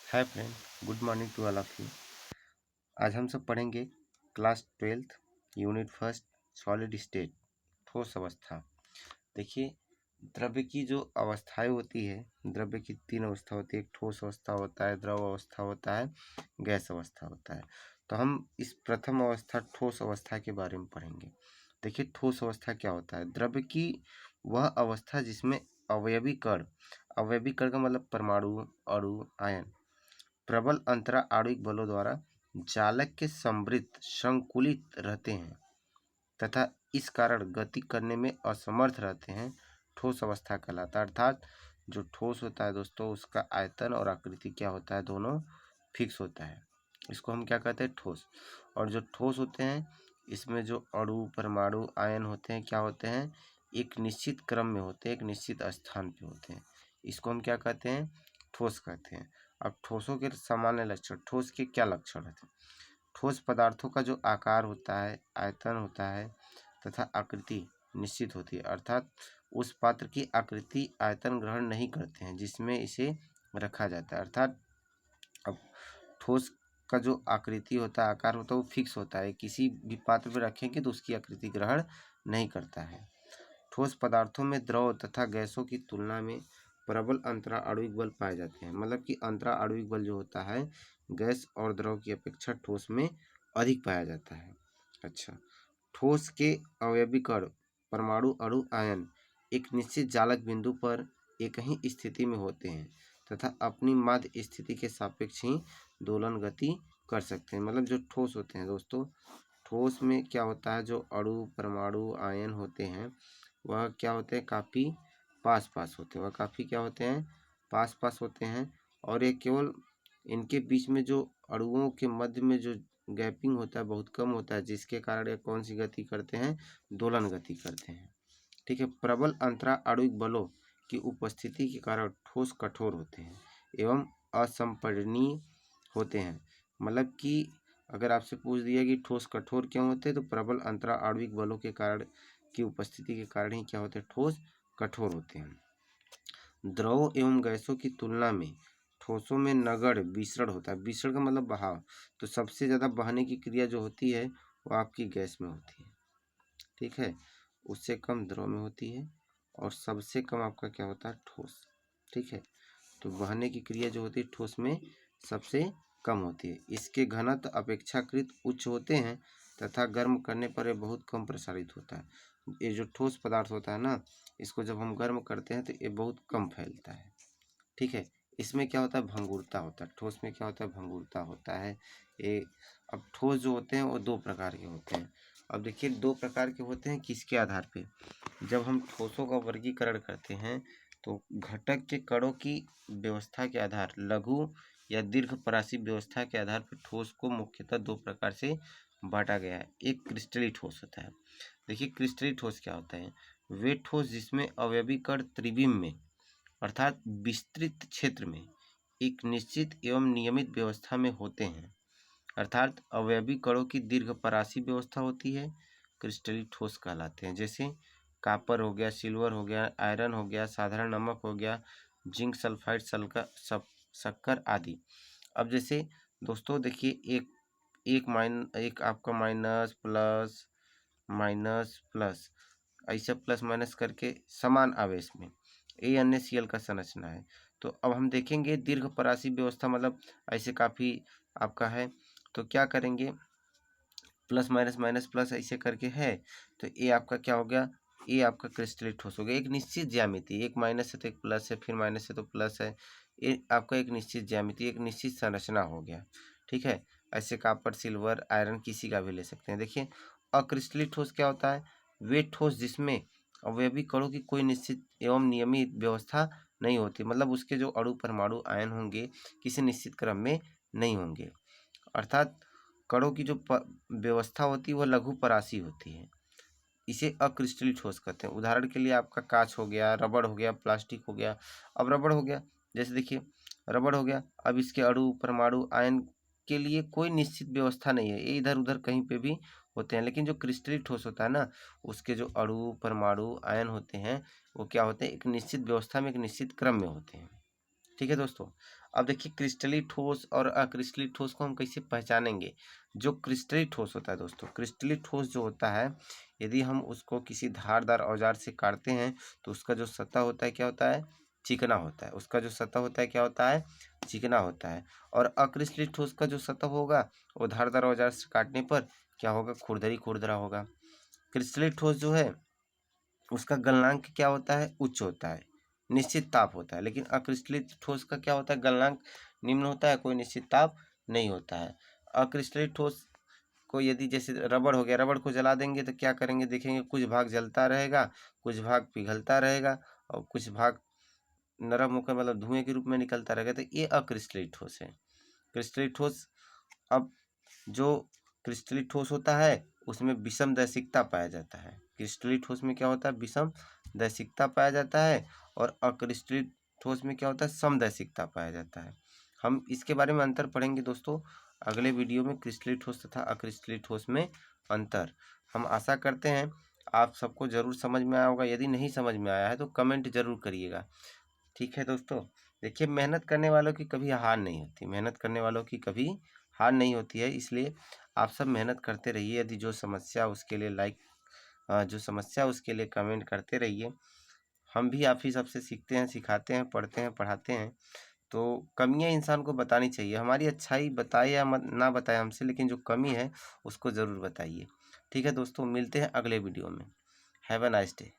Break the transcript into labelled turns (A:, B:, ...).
A: Hi friend, good morning to all of you. आज हम सब पढ़ेंगे class 12th unit first solid state ठोस अवस्था। देखिए, द्रव्य की जो अवस्थाएं होती है, द्रव्य की 3 अवस्था होती है। एक ठोस अवस्था होता है, द्रव अवस्था होता है, गैस अवस्था होता है। तो हम इस प्रथम अवस्था ठोस अवस्था के बारे में पढ़ेंगे। देखिए, ठोस अवस्था क्या होता है? द्रव्य की वह अवस्था जिसमें अवयवी कण का मतलब परमाणु, अणु, आयन प्रबल अंतरा आणविक बलों द्वारा जालक के समृद्ध संकुलित रहते हैं तथा इस कारण गति करने में असमर्थ रहते हैं, ठोस अवस्था कहलाता है। अर्थात जो ठोस होता है दोस्तों, उसका आयतन और आकृति क्या होता है, दोनों फिक्स होता है। इसको हम क्या कहते हैं? ठोस। और जो ठोस होते हैं, इसमें जो अणु, परमाणु, आयन होते हैं, क्या होते हैं? एक निश्चित क्रम में होते हैं, एक निश्चित स्थान पे होते हैं। इसको हम क्या कहते हैं? ठोस कहते हैं। अब ठोसों के सामान्य लक्षण, ठोस के क्या लक्षण होते हैं? ठोस पदार्थों का जो आकार होता है, आयतन होता है तथा आकृति निश्चित होती है। अर्थात उस पात्र की आकृति आयतन ग्रहण नहीं करते हैं जिसमें इसे रखा जाता है। अर्थात अब ठोस का जो आकृति होता है, आकार होता है, वो फिक्स होता है। किसी भी पात्र में रखेंगे तो उसकी आकृति ग्रहण नहीं करता है। ठोस पदार्थों में द्रव तथा गैसों की तुलना में प्रबल अंतरा आणविक बल पाए जाते हैं। मतलब कि अंतरा आणविक बल जो होता है, गैस और द्रव की अपेक्षा ठोस में अधिक पाया जाता है। अच्छा, ठोस के अवयवी कण, परमाणु, अणु, आयन एक निश्चित जालक बिंदु पर एक ही स्थिति में होते हैं तथा अपनी माध्य स्थिति के सापेक्ष ही दोलन गति कर सकते हैं। मतलब जो ठोस होते हैं दोस्तों, ठोस में क्या होता है, जो अणु, परमाणु, आयन होते हैं, वह क्या होते हैं? काफ़ी पास पास होते हैं। वह काफ़ी क्या होते हैं? पास पास होते हैं। और ये केवल इनके बीच में जो अणुओं के मध्य में जो गैपिंग होता है बहुत कम होता है, जिसके कारण ये कौन सी गति करते हैं? दोलन गति करते हैं। ठीक है। प्रबल अंतरा आणविक बलों की उपस्थिति के कारण ठोस कठोर होते हैं एवं असंपीडनीय होते हैं। मतलब कि अगर आपसे पूछ दिया कि ठोस कठोर क्यों होते हैं, तो प्रबल अंतरा आणविक बलों के कारण की उपस्थिति के कारण ही क्या होते हैं? ठोस कठोर होते हैं। द्रव एवं गैसों की तुलना में ठोसों में नगण्य विसरण होता है। विसरण का मतलब बहाव। तो सबसे ज़्यादा बहने की क्रिया जो होती है वो आपकी गैस में होती है। ठीक है, उससे कम द्रव में होती है और सबसे कम आपका क्या होता है? ठोस। ठीक है, तो बहने की क्रिया जो होती है ठोस में सबसे कम होती है। इसके घनत्व अपेक्षाकृत उच्च होते हैं तथा गर्म करने पर यह बहुत कम प्रसारित होता है। ये जो ठोस पदार्थ होता है ना, इसको जब हम गर्म करते हैं तो ये बहुत कम फैलता है। ठीक है, इसमें क्या होता है? भंगुरता होता है। ठोस में क्या होता है? भंगुरता होता है। ये अब ठोस जो होते हैं वो 2 प्रकार के होते हैं। अब देखिए, 2 प्रकार के होते हैं किसके आधार पे? जब हम ठोसों का वर्गीकरण करते हैं तो घटक के कणों की व्यवस्था के आधार, लघु या दीर्घ परासी व्यवस्था के आधार पर ठोस को मुख्यतः 2 प्रकार से बांटा गया है। एक क्रिस्टलीय ठोस होता है। देखिए, क्रिस्टलीय ठोस क्या होता है? वे ठोस जिसमें अवयवी कण त्रिविम में अर्थात विस्तृत क्षेत्र में एक निश्चित एवं नियमित व्यवस्था में होते हैं। अर्थात अवयवी कणों की दीर्घ परासी व्यवस्था होती है, क्रिस्टलीय ठोस कहलाते हैं। जैसे कापर हो गया, सिल्वर हो गया, आयरन हो गया, साधारण नमक हो गया, जिंक सल्फाइड, शक्कर आदि। अब जैसे दोस्तों देखिए, एक आपका माइनस प्लस माइनस प्लस, ऐसे प्लस माइनस करके समान आवेश में NaCl का संरचना है। तो अब हम देखेंगे दीर्घ परासी व्यवस्था, मतलब ऐसे काफ़ी आपका है, तो क्या करेंगे? प्लस माइनस माइनस प्लस ऐसे करके है, तो ये आपका क्या हो गया? ये आपका क्रिस्टलीय ठोस हो गया। एक निश्चित ज्यामिति, एक माइनस है तो एक प्लस है, फिर माइनस है तो प्लस है, ये आपका एक निश्चित ज्यामिति, एक निश्चित संरचना हो गया। ठीक है, ऐसे कापर, सिल्वर, आयरन किसी का भी ले सकते हैं। देखिए, अक्रिस्टलीय ठोस क्या होता है? वे ठोस जिसमें अवयवी कणों की कोई निश्चित एवं नियमित व्यवस्था नहीं होती। मतलब उसके जो अणु, परमाणु, आयन होंगे किसी निश्चित क्रम में नहीं होंगे। अर्थात कणों की जो व्यवस्था होती है वह लघु परासी होती है। इसे अक्रिस्टलीय ठोस कहते हैं। उदाहरण के लिए आपका कांच हो गया, रबड़ हो गया, प्लास्टिक हो गया। अब रबड़ हो गया, जैसे देखिए रबड़ हो गया, अब इसके अणु, परमाणु, आयन के लिए कोई निश्चित व्यवस्था नहीं है, ये इधर उधर कहीं पे भी होते हैं। लेकिन जो क्रिस्टलीय ठोस होता है ना, उसके जो अणु, परमाणु, आयन होते हैं वो क्या होते हैं? एक निश्चित व्यवस्था में, एक निश्चित क्रम में होते हैं। ठीक है दोस्तों। अब देखिए क्रिस्टली ठोस और अक्रिस्टली ठोस को हम कैसे पहचानेंगे। जो क्रिस्टली ठोस होता है दोस्तों, क्रिस्टली ठोस जो होता है, यदि हम उसको किसी धारदार औजार से काटते हैं तो उसका जो सतह होता है क्या होता है, चिकना होता है। उसका जो सतह होता है क्या होता है, चिकना होता है। और अक्रिस्टली ठोस का जो सतह होगा वो धारदार औजार से काटने पर क्या होगा, खुरदरी खुरदरा होगा। क्रिस्टली ठोस जो है उसका गलनांक क्या होता है, उच्च होता है, निश्चित ताप होता है। लेकिन अक्रिस्टलित ठोस का क्या होता है, गलनांक निम्न होता है, कोई निश्चित ताप नहीं होता है। अक्रिस्टलित ठोस को यदि जैसे रबड़ हो गया, रबड़ को जला देंगे तो क्या करेंगे, देखेंगे कुछ भाग जलता रहेगा, कुछ भाग पिघलता रहेगा और कुछ भाग नरम होकर मतलब धुएं के रूप में निकलता रहेगा। तो ये अक्रिस्टलित ठोस है। क्रिस्टलित ठोस, अब जो क्रिस्टलिक ठोस होता है उसमें विषम दैशिकता पाया जाता है। क्रिस्टलिक ठोस में क्या होता है, विषम दैशिकता पाया जाता है। और अक्रिस्टलिक ठोस में क्या होता है, समदैशिकता पाया जाता है। हम इसके बारे में अंतर पढ़ेंगे दोस्तों अगले वीडियो में, क्रिस्टलिक ठोस तथा अक्रिस्टलिक ठोस में अंतर। हम आशा करते हैं आप सबको जरूर समझ में आया होगा। यदि नहीं समझ में आया है तो कमेंट जरूर करिएगा। ठीक है दोस्तों, देखिए मेहनत करने वालों की कभी हार नहीं होती, मेहनत करने वालों की कभी हार नहीं होती है। इसलिए आप सब मेहनत करते रहिए। यदि जो समस्या उसके लिए जो समस्या उसके लिए कमेंट करते रहिए। हम भी आप ही सबसे सीखते हैं, सिखाते हैं, पढ़ते हैं, पढ़ाते हैं। तो कमियां इंसान को बतानी चाहिए। हमारी अच्छाई बताए या ना बताए हमसे, लेकिन जो कमी है उसको ज़रूर बताइए। ठीक है दोस्तों, मिलते हैं अगले वीडियो में। Have a nice day.